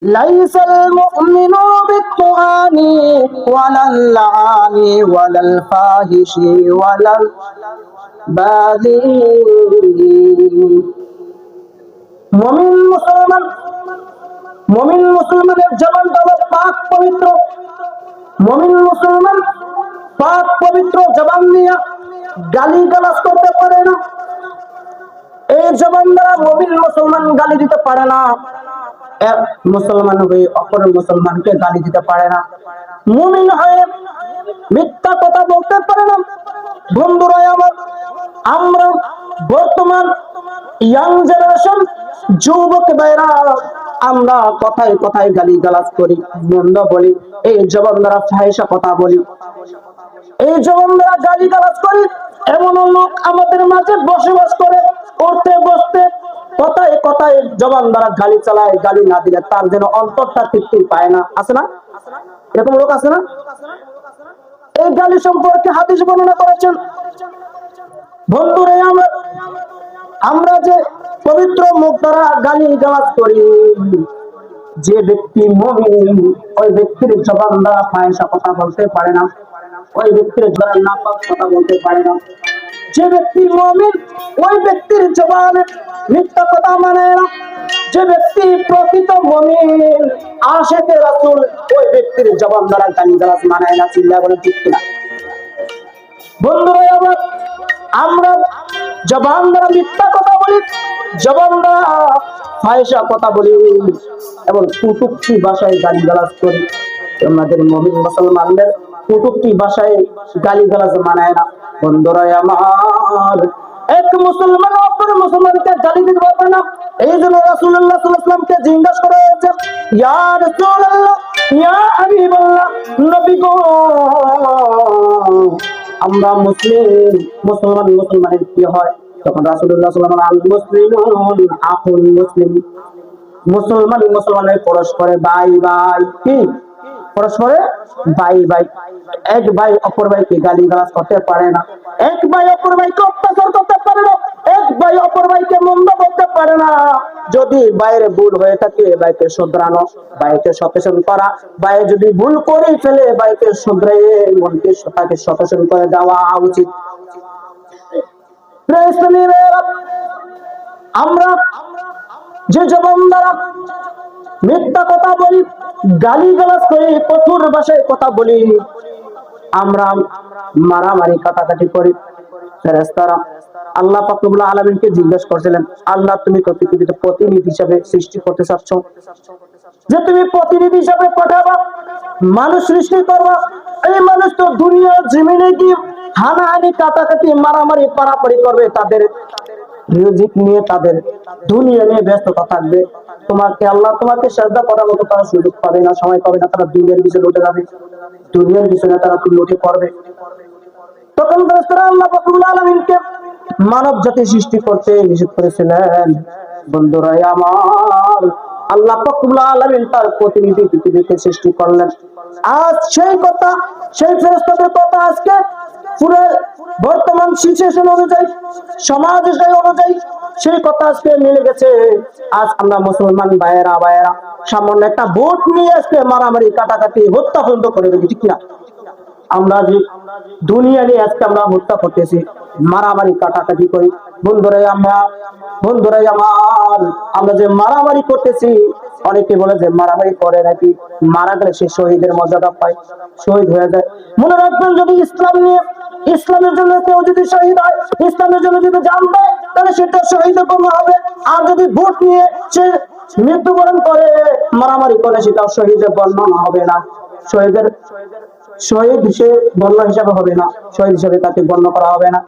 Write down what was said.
ليس المؤمن بالطغيان ولا اللعان ولا الفاحش ولا البذيء মুমিন মুসলমানের জবানটা হলো পাক পবিত্র। মুমিন মুসলমান পাক পবিত্র জবান নিয়ে গালিগালাজ করতে পারে না। এই জবান দ্বারা মুমিন মুসলমান গালি দিতে পারে না। এক মুসলমান হয়ে অপর মুসলমানকে গালি দিতে পারে না। মুমিন হয়ে মিথ্যা কথা বলতে পারে না। বন্ধুরা আমার, আমরা বর্তমান ইয়াং জেনারেশন যুবক ভাইরা আমরা কথায় কথায় গালিগালাজ করি, মন্দ বলি, এই জবান দ্বারা ফাহিশা কথা বলি, এই জবান দ্বারা গালিগালাজ করি। এমন লোক আমাদের মাঝে বসবাস করে, উঠতে বসতে কথায় কথায় জবান দ্বারা গালি চালায়। গালি না দিলে তার যেন অন্তরটা তৃপ্তি পায় না। আছে না এরকম লোক? আছে না? এই গালি সম্পর্কে হাদিস বর্ণনা করেছেন। বন্ধুরা আমার, আমরা যে পবিত্র মুখ দ্বারা গালিগালাজ করি, যে ব্যক্তি মুমিন ওই ব্যক্তির জবান দ্বারা ফাহিশা কথা বলতে পারে না, ওই ব্যক্তির দ্বারা নাপাক কথা বলতে পারে না। যে ব্যক্তি মুমিন ওই ব্যক্তির জবানে মিথ্যা কথা মানে না। যে ব্যক্তি প্রকৃত মুমিন আশিকে রাসূল ওই ব্যক্তির জবান দ্বারা গালিগালাজ মানে না। চিল্লায়ে বলেন ঠিক কিনা? বন্ধুরা আমার, আমরা জবান দ্বারা মিথ্যা কথা বলি, জবান দ্বারা ফাহিশা কথা বলি এবং কটূক্তি ভাষায় গালিগালাজ করি। আমাদের মুমিন মুসলমানদের কটূক্তি ভাষায় গালিগালাজ মানায় না। বন্ধুরা আমার, এক মুসলমান অপর মুসলমানকে গালি দিতে পারবে না। এই জন্য রাসূলুল্লাহ সাল্লাল্লাহু আলাইহি ওয়াসাল্লামকে জিজ্ঞাসা করা হয়েছে, ইয়া রাসূলুল্লাহ, ইয়া হাবিবাল্লাহ, নবী গো, আমরা মুসলমানের কি হয়? তখন রাসূলুল্লাহ সাল্লাল্লাহু আলাইহি ওয়াসাল্লাম মুসলিমুন আখুল মুসলিম, মুসলমানের পরস্পরে ভাই ভাই। কি পরস্পরে ভাই ভাই? এক ভাই অপর ভাইকে গালিগালাজ করতে পারে না, এক ভাই অপর ভাইকে অত্যাচার করতে পারে না, এক ভাই অপর ভাইকে মন্দ করতে পারে না। যদি ভাইয়ের ভুল হয়ে থাকে ভাইকে শুধরানো, ভাইকে সচেতন করা, ভাই যদি ভুল করে ফেলে ভাইকে শুধরিয়ে মনকে তাকে সচেতন করে দেওয়া উচিত। আমরা যে জবান দ্বারা মিথ্যা কথা বলি, গালিগালাজ করি, কঠোর ভাষায় কথা বলি, আমরা মারামারি কাটাকাটি করি। ফেরেশতারা আল্লাহ পাক রব্বুল আলামিনকে জিজ্ঞাসা করেছিলেন, আল্লাহ তুমি তো পৃথিবীতে প্রতিনিধি হিসেবে সৃষ্টি করতে চাচ্ছ, যে তুমি প্রতিনিধি হিসেবে পাঠাবা, মানুষ সৃষ্টি করবা। এই মানুষ তো দুনিয়ার জমিনে গিয়ে হানাহানি কাটাকাটি মারামারি পারাপারি করবে, তাদের রিজিক নিয়ে তাদের দুনিয়া নিয়ে ব্যস্ততা থাকবে। তোমাকে সাজদা করার মতো তারা সুযোগ পাবে না, সময় পাবে না। তারা দুনিয়ার পিছনে উঠে যাবে, দুনিয়ার পিছনে তারা উঠে পড়বে। তখন ফেরেশতারা আল্লাহ পাক রব্বুল আলামিনকে মানব জাতি সৃষ্টি করতে নিষেধ করেছিলেন। বন্ধুরা আমার, আল্লাহ পাক রব্বুল আলামিন তার প্রতিনিধি পৃথিবীতে সৃষ্টি করলেন। আজ সেই কথা, সেই ফেরেশতাদের কথা আজকে পুরো বর্তমান সিচুয়েশন অনুযায়ী, সমাজ অনুযায়ী সেই কথা আজকে মিলে গেছে। আজ আমরা মুসলমান ভাইয়েরা সামান্য একটা ভোট নিয়ে আজকে মারামারি কাটাকাটি হত্যা পর্যন্ত করে দিচ্ছি। ঠিক না? আমরা যে দুনিয়া নিয়ে আজকে আমরা হত্যা করতেছি, মারামারি কাটাকাটি করি। বন্ধুরাই আমার, আমরা যে মারামারি করতেছি, অনেকে বলে যে মারামারি করে নাকি মারা গেলে সে শহীদের মর্যাদা পায়, শহীদ হয়ে যায়। মনে রাখবেন, যদি ইসলামের জন্য কেউ যদি শহীদ হয়, ইসলামের জন্য যদি জান দেয়, তাহলে সেটা শহীদ হবে। আর যদি ভোট নিয়ে সে মৃত্যুবরণ করে, মারামারি করে, সেটাও শহীদের বর্ণনা হবে না। শহীদ সে বর্ণ হিসাবে হবে না, শহীদ হিসাবে তাকে গণ্য করা হবে না।